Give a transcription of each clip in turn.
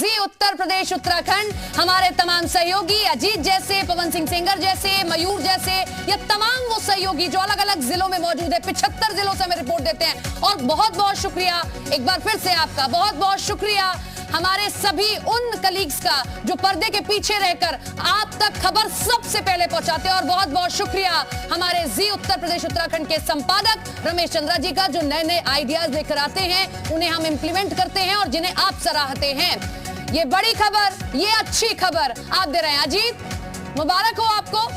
जी उत्तर प्रदेश उत्तराखंड, हमारे तमाम सहयोगी अजीत जैसे, पवन सिंह सेंगर जैसे, मयूर जैसे, ये तमाम वो सहयोगी जो अलग अलग जिलों में मौजूद है, 75 जिलों से हमें रिपोर्ट देते हैं। और बहुत बहुत शुक्रिया एक बार फिर से आपका, बहुत बहुत शुक्रिया हमारे सभी उन कलीग्स का जो पर्दे के पीछे रहकर आप तक खबर सबसे पहले पहुंचाते हैं। और बहुत बहुत शुक्रिया हमारे जी उत्तर प्रदेश उत्तराखंड के संपादक रमेश चंद्रा जी का, जो नए नए आइडियाज लेकर आते हैं, उन्हें हम इंप्लीमेंट करते हैं और जिन्हें आप सराहते हैं। ये बड़ी खबर, ये अच्छी खबर आप दे रहे हैं। अजीत, मुबारक हो आपको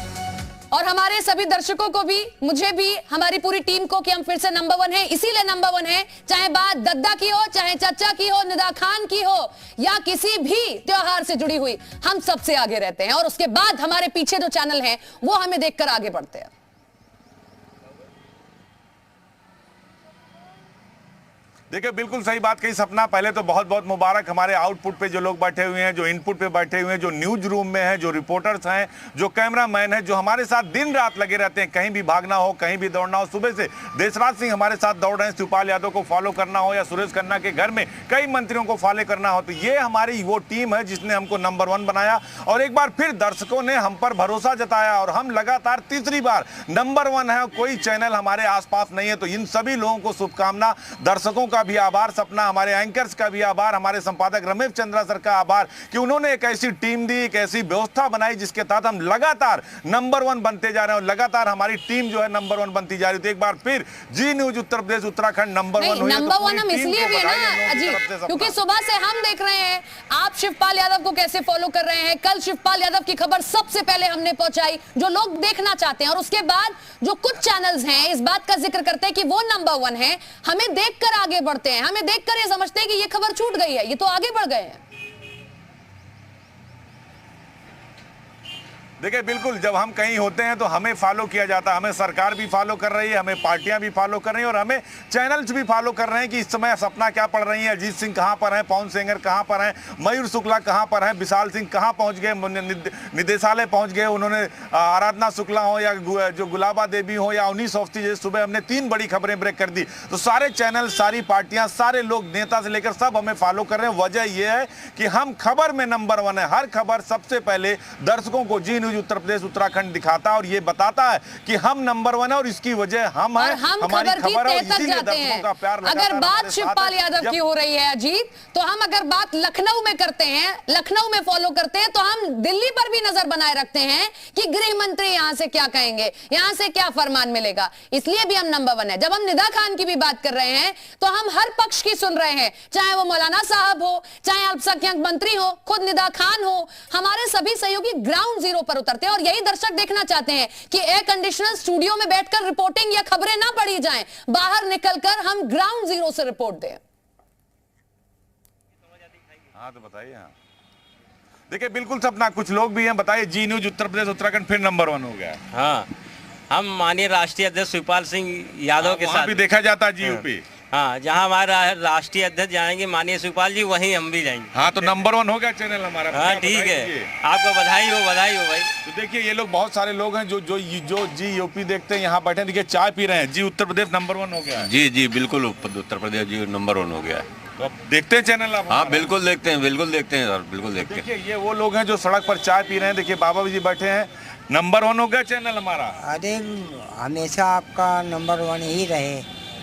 और हमारे सभी दर्शकों को भी, मुझे भी, हमारी पूरी टीम को, कि हम फिर से नंबर 1 है। इसीलिए नंबर 1 है, चाहे बात दद्दा की हो, चाहे चचा की हो, निदा खान की हो, या किसी भी त्योहार से जुड़ी हुई, हम सबसे आगे रहते हैं। और उसके बाद हमारे पीछे जो चैनल हैं वो हमें देखकर आगे बढ़ते हैं। देखिए, बिल्कुल सही बात कही सपना। पहले तो बहुत बहुत मुबारक हमारे आउटपुट पे जो लोग बैठे हुए हैं, जो इनपुट पे बैठे हुए हैं, जो न्यूज रूम में हैं, जो रिपोर्टर्स हैं, जो कैमरामैन हैं, जो हमारे साथ दिन रात लगे रहते हैं। कहीं भी भागना हो, कहीं भी दौड़ना हो, सुबह से देशराज सिंह हमारे साथ दौड़ रहे हैं, शिवपाल यादव को फॉलो करना हो, या सुरेश खन्ना के घर में कई मंत्रियों को फॉलो करना हो, तो ये हमारी वो टीम है जिसने हमको नंबर 1 बनाया। और एक बार फिर दर्शकों ने हम पर भरोसा जताया और हम लगातार तीसरी बार नंबर 1 है। कोई चैनल हमारे आसपास नहीं है। तो इन सभी लोगों को शुभकामना, दर्शकों का भी आभार, सपना, हमारे एंकर्स का भी आभार, हमारे संपादक रमेश चंद्रा सर का आभार कि उन्होंने एक ऐसी टीम दी, एक ऐसी व्यवस्था बनाई जिसके तहत हम लगातार नंबर 1 बनते जा रहे हैं और लगातार हमारी टीम जो है नंबर 1 बनती जा रही है। तो एक बार फिर जी न्यूज उत्तर प्रदेश उत्तराखंड नंबर 1 हुई है। नंबर 1 हम इसलिए भी है ना अजीत, क्योंकि सुबह से हम देख रहे हैं आप शिवपाल यादव को कैसे फॉलो कर रहे हैं। कल शिवपाल यादव की खबर सबसे पहले हमने पहुंचाई, जो लोग देखना चाहते हैं। और उसके बाद जो कुछ चैनल्स हैं इस बात का जिक्र करते हैं कि वो नंबर 1 है, हमें देखकर आगे बढ़ते हैं, हमें देखकर ये समझते हैं कि ये खबर छूट गई है, ये तो आगे बढ़ गए हैं। देखिए, बिल्कुल जब हम कहीं होते हैं तो हमें फॉलो किया जाता है, हमें सरकार भी फॉलो कर रही है, हमें पार्टियां भी फॉलो कर रही हैं और हमें चैनल्स भी फॉलो कर रहे हैं कि इस समय सपना क्या पढ़ रही है, अजीत सिंह कहां पर हैं, पवन सेंगर कहां पर हैं, मयूर शुक्ला कहां पर हैं, विशाल सिंह कहां पहुंच गए, निदेशालय पहुंच गए उन्होंने, आराधना शुक्ला हो या जो गुलाबा देवी हो या उन्नीस अवस्थी, जैसे सुबह हमने 3 बड़ी खबरें ब्रेक कर दी। तो सारे चैनल, सारी पार्टियां, सारे लोग, नेता से लेकर सब हमें फॉलो कर रहे हैं। वजह यह है कि हम खबर में नंबर 1 है। हर खबर सबसे पहले दर्शकों को जी न्यूज उत्तर प्रदेश उत्तराखंड दिखाता है और ये बताता है कि हम नंबर 1 है और इसकी वजह हम हैं, हमारी खबर है, इसीलिए दर्शकों का प्यार। अगर बात शिवपाल यादव की हो रही है अजीत, तो हम अगर बात लखनऊ में करते हैं, लखनऊ में फॉलो करते हैं, तो हम दिल्ली पर भी नजर बनाए रखते हैं कि गृह मंत्री यहां से क्या कहेंगे, यहां से क्या फरमान मिलेगा। इसलिए भी हम नंबर 1 है। जब हम निदा खान की भी बात कर रहे हैं तो हम हर पक्ष की सुन रहे हैं, चाहे वो मौलाना साहब हो, चाहे अल्पसंख्यक मंत्री हो, खुद निदा खान हो, हमारे सभी सहयोगी ग्राउंड जीरो पर उतरते हैं। और यही दर्शक देखना चाहते हैं कि एयर कंडीशनर स्टूडियो में बैठकर रिपोर्टिंग या खबरें ना पढ़ी जाएं, बाहर निकलकर हम ग्राउंड जीरो से रिपोर्ट दें। हाँ तो बताइए। हाँ देखिए, बिल्कुल सपना, कुछ लोग भी हैं, बताइए। जी न्यूज उत्तर प्रदेश उत्तराखंड फिर नंबर 1 हो गया। हाँ, हम माननीय राष्ट्रीय अध्यक्ष शिवपाल सिंह यादव के साथ भी देखा जाता है जी यूपी। हाँ, जहाँ हमारा राष्ट्रीय अध्यक्ष जाएंगे माननीय शिवपाल जी, वहीं हम भी जाएंगे। हाँ, तो नंबर 1 हो गया चैनल हमारा। हाँ ठीक है, आपको बधाई हो भाई। तो देखिए, ये लोग, बहुत सारे लोग हैं जो जी यूपी देखते हैं, यहाँ बैठे, देखिए चाय पी रहे हैं। जी उत्तर प्रदेश नंबर 1 हो गया। जी बिल्कुल, उत्तर प्रदेश जी नंबर 1 हो गया। तो अब देखते हैं चैनल आप? हाँ बिल्कुल देखते हैं, बिल्कुल देखते हैं सर, बिल्कुल देखते हैं। देखिए, ये वो लोग हैं जो सड़क पर चाय पी रहे हैं। देखिए, बाबा जी बैठे हैं। नंबर 1 हो गया चैनल हमारा। अरे हमेशा आपका नंबर 1 ही रहे,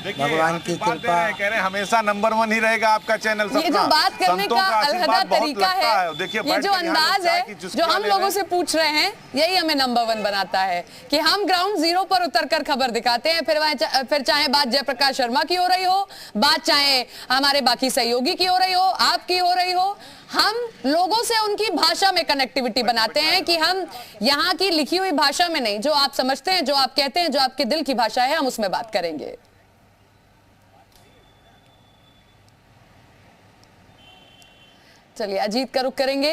भगवान की कृपा। कह रहे हैं हमेशा नंबर 1 ही रहेगा आपका चैनल। ये जो बात करने का अलहदा तरीका है, ये जो अंदाज है जो हम लोगों से पूछ रहे हैं, यही हमें नंबर 1 बनाता है कि हम ग्राउंड जीरो पर उतरकर खबर दिखाते हैं। फिर चाहे बात जयप्रकाश शर्मा की हो रही हो, बात चाहे हमारे बाकी सहयोगी की हो रही हो, आपकी हो रही हो, हम लोगों से उनकी भाषा में कनेक्टिविटी बनाते हैं कि हम यहाँ की लिखी हुई भाषा में नहीं, जो आप समझते हैं, जो आप कहते हैं, जो आपके दिल की भाषा है, हम उसमें बात करेंगे। चलिए, अजीत का रुख करेंगे।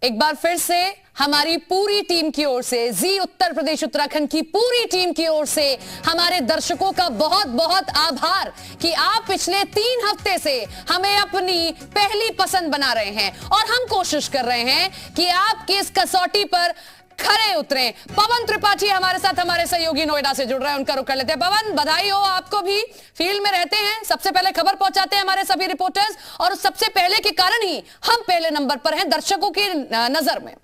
एक बार फिर से हमारी पूरी टीम की ओर से, जी उत्तर प्रदेश उत्तराखंड की पूरी टीम की ओर से हमारे दर्शकों का बहुत बहुत आभार कि आप पिछले 3 हफ्ते से हमें अपनी पहली पसंद बना रहे हैं और हम कोशिश कर रहे हैं कि आपकी इस कसौटी पर खरे उतरे। पवन त्रिपाठी हमारे साथ, हमारे सहयोगी नोएडा से जुड़ रहे हैं, उनका रुख कर लेते हैं। पवन, बधाई हो, आपको भी फील्ड में रहते हैं, सबसे पहले खबर पहुंचाते हैं हमारे सभी रिपोर्टर्स, और सबसे पहले के कारण ही हम पहले नंबर पर हैं दर्शकों की नजर में।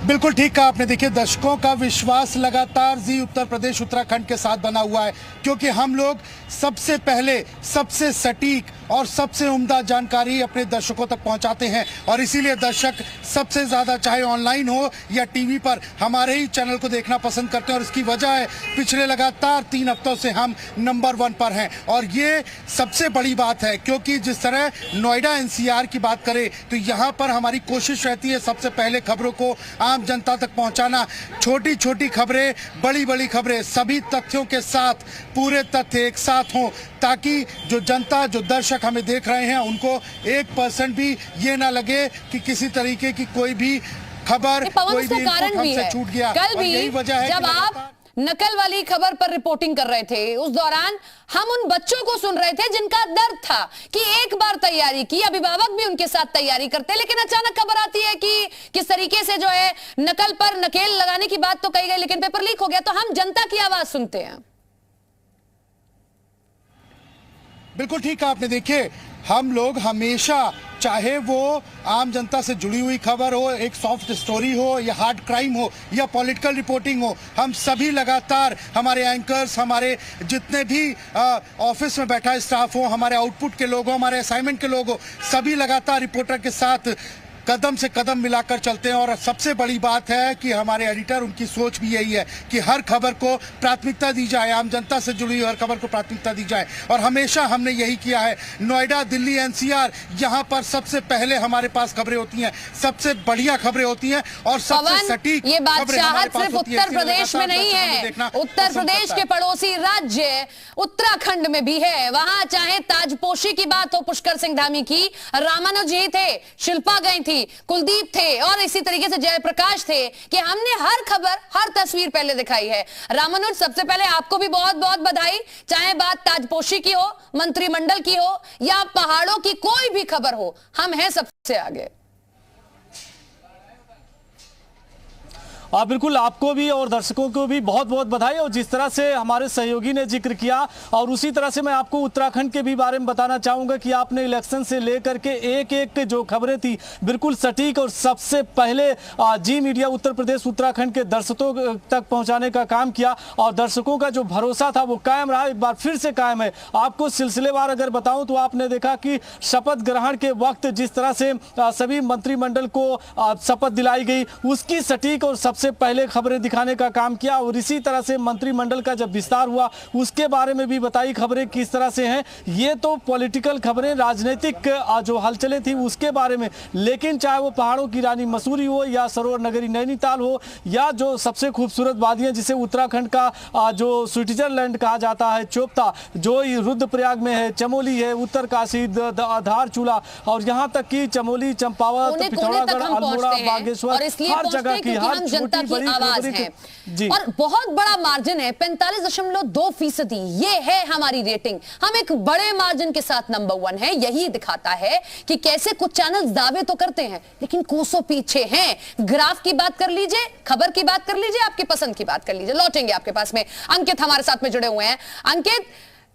बिल्कुल ठीक कहा आपने। देखिए, दर्शकों का विश्वास लगातार जी उत्तर प्रदेश उत्तराखंड के साथ बना हुआ है, क्योंकि हम लोग सबसे पहले सबसे सटीक और सबसे उम्दा जानकारी अपने दर्शकों तक पहुंचाते हैं, और इसीलिए दर्शक सबसे ज़्यादा, चाहे ऑनलाइन हो या टीवी पर, हमारे ही चैनल को देखना पसंद करते हैं। और इसकी वजह है, पिछले लगातार 3 हफ्तों से हम नंबर 1 पर हैं, और ये सबसे बड़ी बात है, क्योंकि जिस तरह नोएडा एनसीआर की बात करें तो यहाँ पर हमारी कोशिश रहती है सबसे पहले खबरों को आम जनता तक पहुँचाना। छोटी छोटी खबरें, बड़ी बड़ी खबरें, सभी तथ्यों के साथ, पूरे तथ्य एक साथ हों, ताकि जो जनता, जो दर्शक हमें देख रहे हैं, उनको 1% भी ये ना लगे कि किसी तरीके की कोई भी खबर, कोई भी कारण भी है। छूट गया। कल भी यही वजह है जब आप नकल वाली खबर पर रिपोर्टिंग कर रहे थे, उस दौरान हम उन बच्चों को सुन रहे थे जिनका डर था कि एक बार तैयारी की, अभिभावक भी उनके साथ तैयारी करते, लेकिन अचानक खबर आती है कि किस तरीके से जो है नकल पर नकेल लगाने की बात तो कही गई, लेकिन पेपर लीक हो गया। तो हम जनता की आवाज सुनते हैं। बिल्कुल ठीक कहा आपने। देखिए, हम लोग हमेशा, चाहे वो आम जनता से जुड़ी हुई खबर हो, एक सॉफ्ट स्टोरी हो, या हार्ड क्राइम हो, या पॉलिटिकल रिपोर्टिंग हो, हम सभी लगातार, हमारे एंकर्स, हमारे जितने भी ऑफिस में बैठा स्टाफ हो, हमारे आउटपुट के लोग हो, हमारे असाइनमेंट के लोग हो, सभी लगातार रिपोर्टर के साथ कदम से कदम मिलाकर चलते हैं। और सबसे बड़ी बात है कि हमारे एडिटर, उनकी सोच भी यही है कि हर खबर को प्राथमिकता दी जाए, आम जनता से जुड़ी हर खबर को प्राथमिकता दी जाए, और हमेशा हमने यही किया है। नोएडा, दिल्ली, एनसीआर, यहाँ पर सबसे पहले हमारे पास खबरें होती हैं, सबसे बढ़िया खबरें होती हैं, और सबसे सटीक। ये बादशाहत सिर्फ उत्तर प्रदेश में नहीं है, उत्तर प्रदेश के पड़ोसी राज्य उत्तराखंड में भी है। वहां चाहे ताजपोशी की बात हो, पुष्कर सिंह धामी की, रामानुज जी थे, शिल्पा गई थी, कुलदीप थे, और इसी तरीके से जयप्रकाश थे, कि हमने हर खबर, हर तस्वीर पहले दिखाई है। रामानुज, सबसे पहले आपको भी बहुत बहुत बधाई। चाहे बात ताजपोशी की हो, मंत्रिमंडल की हो, या पहाड़ों की कोई भी खबर हो, हम हैं सबसे आगे। बिल्कुल, आपको भी और दर्शकों को भी बहुत बहुत बधाई। और जिस तरह से हमारे सहयोगी ने जिक्र किया, और उसी तरह से मैं आपको उत्तराखंड के भी बारे में बताना चाहूँगा कि आपने इलेक्शन से लेकर के एक एक जो खबरें थी, बिल्कुल सटीक और सबसे पहले जी मीडिया उत्तर प्रदेश उत्तराखंड के दर्शकों तक पहुँचाने का काम किया, और दर्शकों का जो भरोसा था वो कायम रहा, एक बार फिर से कायम है। आपको सिलसिलेवार अगर बताऊँ तो आपने देखा कि शपथ ग्रहण के वक्त जिस तरह से सभी मंत्रिमंडल को शपथ दिलाई गई, उसकी सटीक और सबसे पहले खबरें दिखाने का काम किया। और इसी तरह से मंत्रिमंडल का जब विस्तार हुआ, उसके बारे में भी बताई खबरें किस तरह से हैं। ये तो पॉलिटिकल खबरें, राजनीतिक जो हलचलें थी उसके बारे में, लेकिन चाहे वो पहाड़ों की रानी मसूरी हो, या सरोवर नगरी नैनीताल हो, या जो सबसे खूबसूरत वादियां जिसे उत्तराखंड का जो स्विट्जरलैंड कहा जाता है, चोपता, जो रुद्रप्रयाग में है, चमोली है, उत्तरकाशी, धारचूला, और यहाँ तक कि चमोली, चंपावत, पिथौरागढ़, अल्मोड़ा, बागेश्वर, हर जगह की, हर जनता की आवाज है। और बहुत बड़ा मार्जिन है, 45.2%। ये है हमारी रेटिंग। हम एक बड़े मार्जिन के साथ नंबर 1 है। यही दिखाता है कि कैसे कुछ चैनल दावे तो करते हैं, लेकिन कोसों पीछे हैं। ग्राफ की बात कर लीजिए, खबर की बात कर लीजिए, आपकी पसंद की बात कर लीजिए। लौटेंगे आपके पास में। अंकित हमारे साथ में जुड़े हुए हैं। अंकित,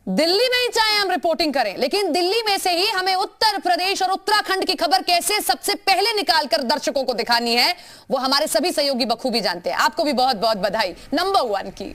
दिल्ली में ही चाहे हम रिपोर्टिंग करें, लेकिन दिल्ली में से ही हमें उत्तर प्रदेश और उत्तराखंड की खबर कैसे सबसे पहले निकालकर दर्शकों को दिखानी है, वो हमारे सभी सहयोगी बखूबी जानते हैं। आपको भी बहुत बहुत बधाई नंबर 1 की।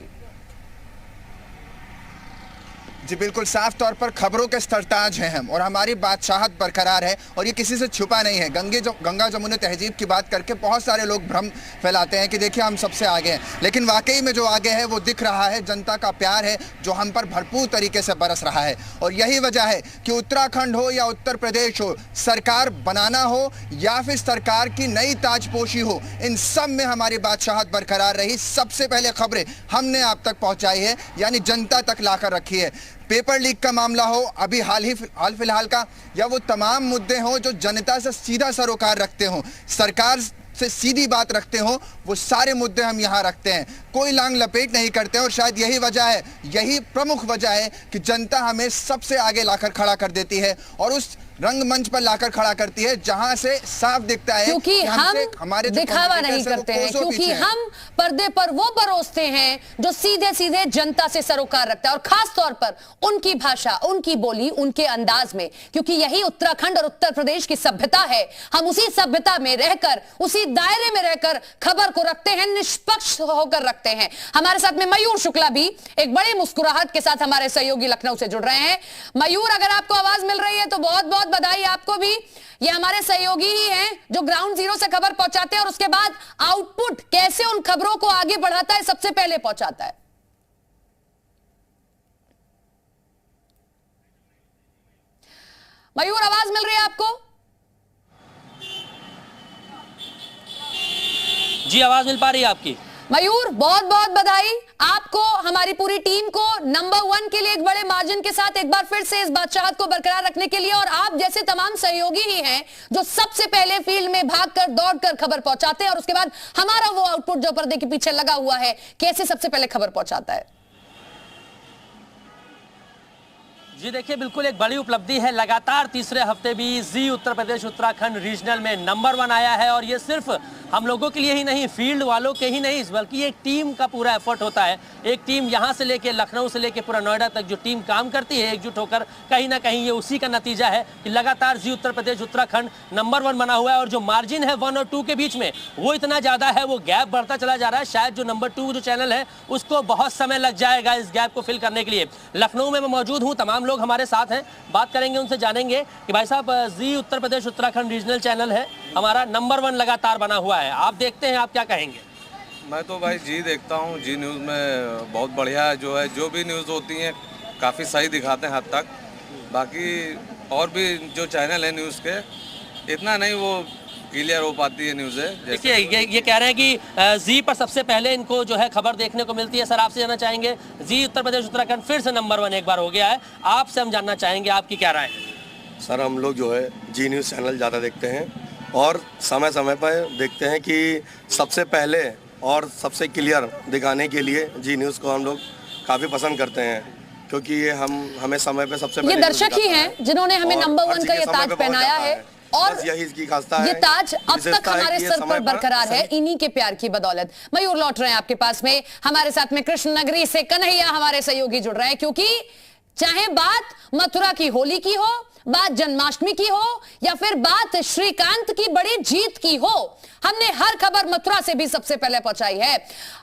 जी बिल्कुल, साफ तौर पर खबरों के सरताज हैं हम, और हमारी बादशाहत बरकरार है, और ये किसी से छुपा नहीं है। गंगा जमुना तहजीब की बात करके बहुत सारे लोग भ्रम फैलाते हैं कि देखिए हम सबसे आगे हैं, लेकिन वाकई में जो आगे है वो दिख रहा है। जनता का प्यार है जो हम पर भरपूर तरीके से बरस रहा है, और यही वजह है कि उत्तराखंड हो या उत्तर प्रदेश हो, सरकार बनाना हो या फिर सरकार की नई ताजपोशी हो, इन सब में हमारी बादशाहत बरकरार रही। सबसे पहले खबरें हमने आप तक पहुँचाई है, यानी जनता तक लाकर रखी है। पेपर लीक का मामला हो, अभी हाल फिलहाल का, या वो तमाम मुद्दे हों जो जनता से सीधा सरोकार रखते हों, सरकार से सीधी बात रखते हो, वो सारे मुद्दे हम यहाँ रखते हैं, कोई लांग लपेट नहीं करते हैं। और शायद यही वजह है, यही प्रमुख वजह है कि जनता हमें सबसे आगे लाकर खड़ा कर देती है और उस रंगमंच पर लाकर खड़ा करती है जहां से साफ दिखता है क्योंकि हम हमारे दिखावा नहीं करते हैं, क्योंकि हम पर्दे पर वो परोसते हैं जो सीधे सीधे जनता से सरोकार रखता है, और खास तौर पर उनकी भाषा, उनकी बोली, उनके अंदाज में, क्योंकि यही उत्तराखंड और उत्तर प्रदेश की सभ्यता है। हम उसी सभ्यता में रहकर, उसी दायरे में रहकर खबर को रखते हैं, निष्पक्ष होकर रखते हैं। हमारे साथ में मयूर शुक्ला भी एक बड़ी मुस्कुराहट के साथ हमारे सहयोगी लखनऊ से जुड़ रहे हैं। मयूर, अगर आपको आवाज मिल रही है तो बहुत बहुत बधाई आपको भी। ये हमारे सहयोगी ही हैं जो ग्राउंड जीरो से खबर पहुंचाते हैं और उसके बाद आउटपुट कैसे उन खबरों को आगे बढ़ाता है, सबसे पहले पहुंचाता है। मयूर, आवाज मिल रही है आपको? जी, आवाज मिल पा रही है आपकी। मयूर, बहुत बहुत बधाई आपको, हमारी पूरी टीम को नंबर 1 के लिए एक बड़े मार्जिन के साथ एक बार फिर से इस बादशाहत को बरकरार रखने के लिए। और आप जैसे तमाम सहयोगी ही हैं जो सबसे पहले फील्ड में भागकर, दौड़कर खबर पहुंचाते हैं और उसके बाद हमारा वो आउटपुट जो पर्दे के पीछे लगा हुआ है, कैसे सबसे पहले खबर पहुंचाता है। जी देखिए, बिल्कुल एक बड़ी उपलब्धि है। लगातार तीसरे हफ्ते भी जी उत्तर प्रदेश उत्तराखंड रीजनल में नंबर 1 आया है। और ये सिर्फ हम लोगों के लिए ही नहीं, फील्ड वालों के ही नहीं, बल्कि एक टीम का पूरा एफर्ट होता है। एक टीम यहाँ से लेके लखनऊ से लेके पूरा नोएडा तक जो टीम काम करती है एकजुट होकर, कहीं ना कहीं ये उसी का नतीजा है कि लगातार जी उत्तर प्रदेश उत्तराखंड नंबर 1 बना हुआ है। और जो मार्जिन है 1 और 2 के बीच में, वो इतना ज़्यादा है, वो गैप बढ़ता चला जा रहा है। शायद जो नंबर 2 जो चैनल है उसको बहुत समय लग जाएगा इस गैप को फिल करने के लिए। लखनऊ में मैं मौजूद हूँ, तमाम लोग हमारे साथ हैं, बात करेंगे उनसे, जानेंगे कि भाई साहब, जी उत्तर प्रदेश उत्तराखंड रीजनल चैनल है हमारा, नंबर 1 लगातार बना हुआ है। आप देखते हैं, आप क्या कहेंगे? मैं तो भाई जी देखता हूँ, जी न्यूज़ में बहुत बढ़िया जो है, जो भी न्यूज़ होती है काफ़ी सही दिखाते हैं हद तक। बाकी और भी जो चैनल है न्यूज़ के, इतना नहीं वो क्लियर हो पाती है न्यूज़ है। देखिए, ये कह रहे हैं कि जी पर सबसे पहले इनको जो है खबर देखने को मिलती है। सर, आपसे जानना चाहेंगे, जी उत्तर प्रदेश उत्तराखंड फिर से नंबर 1 एक बार हो गया है, आपसे हम जानना चाहेंगे आपकी क्या राय है? सर, हम लोग जो है जी न्यूज़ चैनल ज़्यादा देखते हैं और समय समय पर देखते हैं कि सबसे पहले और सबसे क्लियर दिखाने के लिए जी न्यूज़ को हम लोग काफ़ी पसंद करते हैं, क्योंकि ये हमें समय पे सबसे पहले, ये दर्शक ही हैं जिन्होंने हमें नंबर 1 का ये ताज पहनाया है और यही इसकी खासियत है। ये ताज अब तक हमारे सर पर बरकरार है इन्हीं के प्यार की बदौलत। मयूर, लौट रहे हैं आपके पास में। हमारे साथ में कृष्ण नगरी से कन्हैया हमारे सहयोगी जुड़ रहे हैं, क्योंकि चाहे बात मथुरा की होली की हो, बात जन्माष्टमी की हो, या फिर बात श्रीकांत की बड़ी जीत की हो, हमने हर खबर मथुरा से भी सबसे पहले पहुंचाई है।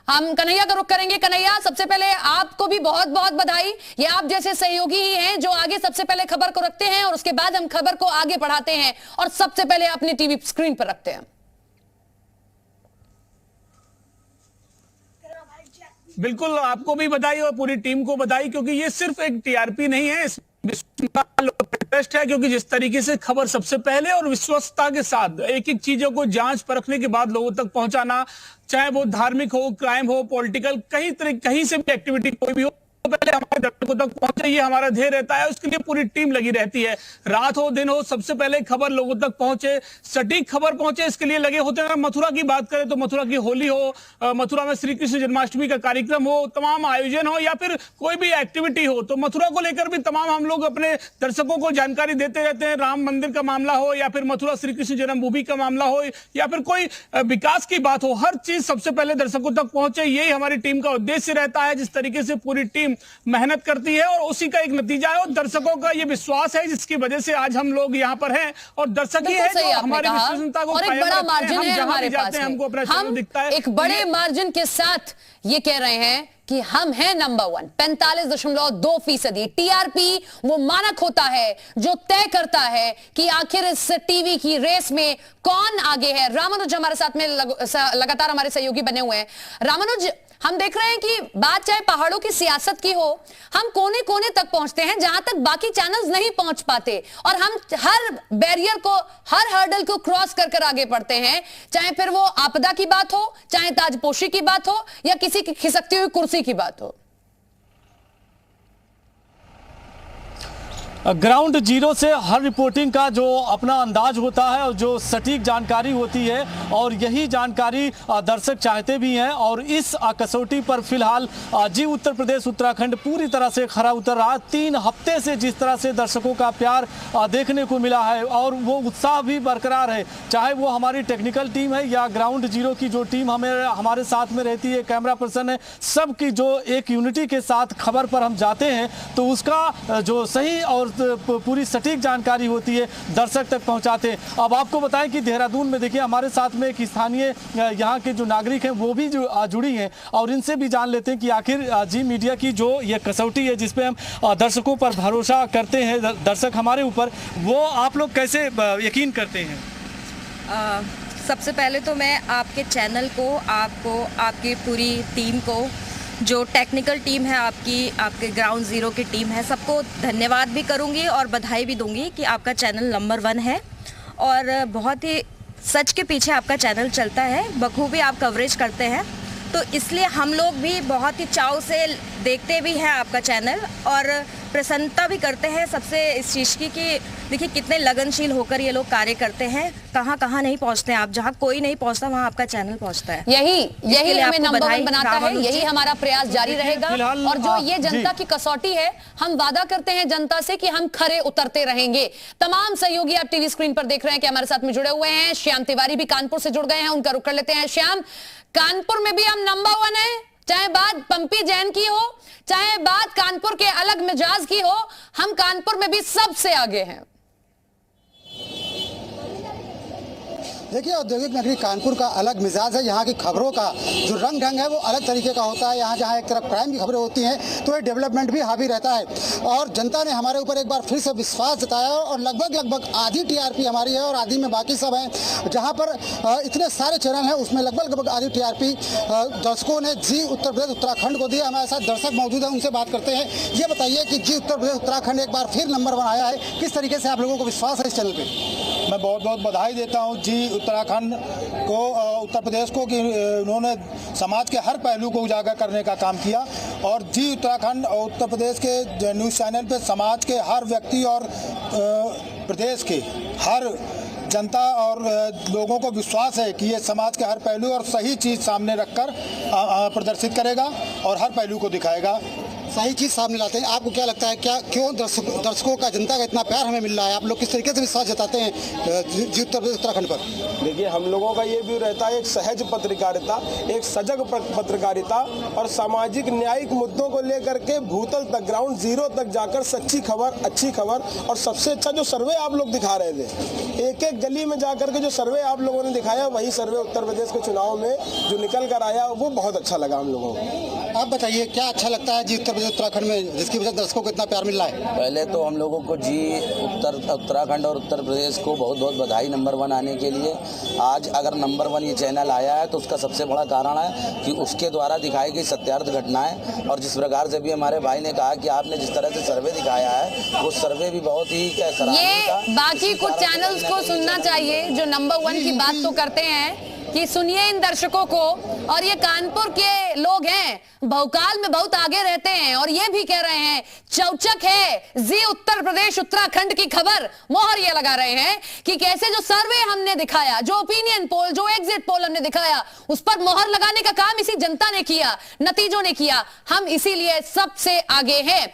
हम कन्हैया का रुख करेंगे। कन्हैया, सबसे पहले आपको भी बहुत बहुत बधाई। ये आप जैसे सहयोगी ही हैं जो आगे सबसे पहले खबर को रखते हैं और उसके बाद हम खबर को आगे बढ़ाते हैं और सबसे पहले अपनी टीवी स्क्रीन पर रखते हैं। बिल्कुल, आपको भी बधाई और पूरी टीम को बधाई, क्योंकि ये सिर्फ एक टीआरपी नहीं है, टेस्ट है, क्योंकि जिस तरीके से खबर सबसे पहले और विश्वस्तता के साथ एक एक चीजों को जांच परखने के बाद लोगों तक पहुंचाना, चाहे वो धार्मिक हो, क्राइम हो, पॉलिटिकल, कहीं से भी एक्टिविटी कोई भी हो, पहले हमारे दर्शकों तक पहुंचे, ये हमारा ध्येय रहता है। उसके लिए पूरी टीम लगी रहती है, रात हो दिन हो, सबसे पहले खबर लोगों तक पहुंचे, सटीक खबर पहुंचे, इसके लिए लगे होते हैं। मथुरा की बात करें तो मथुरा की होली हो, मथुरा में श्री कृष्ण जन्माष्टमी का कार्यक्रम हो, तमाम आयोजन हो, या फिर कोई भी एक्टिविटी हो, तो मथुरा को लेकर भी तमाम हम लोग अपने दर्शकों को जानकारी देते रहते हैं। राम मंदिर का मामला हो, या फिर मथुरा श्री कृष्ण जन्मभूमि का मामला हो, या फिर कोई विकास की बात हो, हर चीज सबसे पहले दर्शकों तक पहुंचे, यही हमारी टीम का उद्देश्य रहता है। जिस तरीके से पूरी टीम मेहनत करती है और उसी का एक नतीजा है, और दर्शकों का ये विश्वास है जिसकी वजह से आज हम लोग यहाँ पर हैं, और दर्शक ही है जो हमारी विश्वसनीयता को कायम रखते हैं। मार्जिन है हमारे पास हमको अपना चैनल दिखता है। एक बड़े मार्जिन के साथ ये कह रहे हैं कि हम हैं नंबर 1, 45.2%। टीआरपी वो मानक होता है जो तय करता है कि आखिर इस टीवी की रेस में कौन आगे है। रामानुज हमारे साथ में लगातार हमारे सहयोगी बने हुए हैं। रामानुज, हम देख रहे हैं कि बात चाहे पहाड़ों की सियासत की हो, हम कोने कोने तक पहुंचते हैं जहां तक बाकी चैनल्स नहीं पहुंच पाते, और हम हर बैरियर को, हर हर्डल को क्रॉस कर कर आगे बढ़ते हैं, चाहे फिर वो आपदा की बात हो, चाहे ताजपोशी की बात हो, या किसी की खिसकती हुई कुर्सी की बात हो। ग्राउंड जीरो से हर रिपोर्टिंग का जो अपना अंदाज होता है और जो सटीक जानकारी होती है, और यही जानकारी दर्शक चाहते भी हैं। और इस कसौटी पर फिलहाल जी उत्तर प्रदेश उत्तराखंड पूरी तरह से खरा उतर रहा। 3 हफ्ते से जिस तरह से दर्शकों का प्यार देखने को मिला है और वो उत्साह भी बरकरार है, चाहे वो हमारी टेक्निकल टीम है या ग्राउंड जीरो की जो टीम हमारे साथ में रहती है, कैमरा पर्सन है, सबकी जो एक यूनिटी के साथ खबर पर हम जाते हैं तो उसका जो सही और पूरी सटीक जानकारी होती है दर्शक तक पहुंचाते हैं। अब आपको बताएं कि देहरादून में देखिए हमारे साथ में एक स्थानीय यहाँ के जो नागरिक हैं वो भी जुड़ी हैं और इनसे भी जान लेते हैं कि आखिर जी मीडिया की जो ये कसौटी है जिसपे हम दर्शकों पर भरोसा करते हैं, दर्शक हमारे ऊपर, वो आप लोग कैसे यकीन करते हैं? सबसे पहले तो मैं आपके चैनल को, आपको, आपकी पूरी टीम को, जो टेक्निकल टीम है आपके ग्राउंड जीरो की टीम है, सबको धन्यवाद भी करूंगी और बधाई भी दूंगी कि आपका चैनल नंबर 1 है और बहुत ही सच के पीछे आपका चैनल चलता है, बखूबी आप कवरेज करते हैं। तो इसलिए हम लोग भी बहुत ही चाव से देखते भी हैं आपका चैनल और प्रसन्नता भी करते हैं सबसे इस चीज़ की कि देखिए कितने लगनशील होकर ये लोग कार्य करते हैं। कहाँ कहाँ नहीं पहुँचते हैं आप, जहाँ कोई नहीं पहुँचता वहाँ आपका चैनल पहुँचता है। यही हमें नंबर 1 बनाता है, यही हमारा प्रयास जारी रहेगा। और जो ये जनता की कसौटी है, हम वादा करते हैं जनता से कि हम खरे उतरते रहेंगे। तमाम सहयोगी आप टीवी स्क्रीन पर देख रहे हैं कि हमारे साथ में जुड़े हुए हैं। श्याम तिवारी भी कानपुर से जुड़ गए हैं, उनका रुख कर लेते हैं। श्याम, कानपुर में भी हम नंबर 1 है, चाहे बात पंपी जैन की हो, चाहे बात कानपुर के अलग मिजाज की हो, हम कानपुर में भी सबसे आगे हैं। देखिए, औद्योगिक नगरी कानपुर का अलग मिजाज है। यहाँ की खबरों का जो रंग ढंग है वो अलग तरीके का होता है। यहाँ जहाँ एक तरफ क्राइम की खबरें होती हैं तो ये डेवलपमेंट भी हावी रहता है और जनता ने हमारे ऊपर एक बार फिर से विश्वास जताया और लगभग आधी टीआरपी हमारी है और आधी में बाकी सब हैं। जहाँ पर इतने सारे चैनल हैं उसमें लगभग आधी टीआरपी दर्शकों ने जी उत्तर प्रदेश उत्तराखंड को दी। हमारे साथ दर्शक मौजूद हैं, उनसे बात करते हैं। ये बताइए कि जी उत्तर प्रदेश उत्तराखंड एक बार फिर नंबर 1 आया है, किस तरीके से आप लोगों को विश्वास है इस चैनल पर? मैं बहुत बहुत बधाई देता हूँ जी उत्तराखंड को, उत्तर प्रदेश को, कि उन्होंने समाज के हर पहलू को उजागर करने का काम किया। और जी उत्तराखंड और उत्तर प्रदेश के न्यूज़ चैनल पे समाज के हर व्यक्ति और प्रदेश के हर जनता और लोगों को विश्वास है कि ये समाज के हर पहलू और सही चीज़ सामने रखकर प्रदर्शित करेगा और हर पहलू को दिखाएगा। सही चीज़ सामने लाते हैं। आपको क्या लगता है, क्यों दर्शकों का, जनता का इतना प्यार हमें मिल रहा है? आप लोग किस तरीके से विश्वास जताते हैं जी उत्तर प्रदेश उत्तराखंड पर? देखिए, हम लोगों का ये व्यू रहता है एक सहज पत्रकारिता, एक सजग पत्रकारिता और सामाजिक न्यायिक मुद्दों को लेकर के भूतल तक, ग्राउंड जीरो तक जाकर सच्ची खबर, अच्छी खबर और सबसे अच्छा जो सर्वे आप लोग दिखा रहे थे, एक एक गली में जाकर के जो सर्वे आप लोगों ने दिखाया, वही सर्वे उत्तर प्रदेश के चुनाव में जो निकल कर आया वो बहुत अच्छा लगा हम लोगों को। आप बताइए क्या अच्छा लगता है जी उत्तर प्रदेश उत्तराखंड में, जिसकी वजह से दर्शकों को इतना प्यार मिल रहा है? पहले तो हम लोगों को जी उत्तराखंड और उत्तर प्रदेश को बहुत बहुत बधाई नंबर 1 आने के लिए। आज अगर नंबर 1 ये चैनल आया है तो उसका सबसे बड़ा कारण है कि उसके द्वारा दिखाई गई सत्यार्थ घटनाएं, और जिस प्रकार से भी हमारे भाई ने कहा कि आपने जिस तरह से सर्वे दिखाया है वो सर्वे भी बहुत ही ये बाकी कुछ चैनल्स को सुनना चाहिए जो नंबर 1 की बात तो करते हैं कि सुनिए इन दर्शकों को। और ये कानपुर के लोग हैं, भौकाल में बहुत आगे रहते हैं और ये भी कह रहे हैं चौचक है जी उत्तर प्रदेश उत्तराखंड की खबर। मोहर ये लगा रहे हैं कि कैसे जो सर्वे हमने दिखाया, जो ओपिनियन पोल, जो एग्जिट पोल हमने दिखाया, उस पर मोहर लगाने का काम इसी जनता ने किया, नतीजों ने किया। हम इसीलिए सबसे आगे हैं।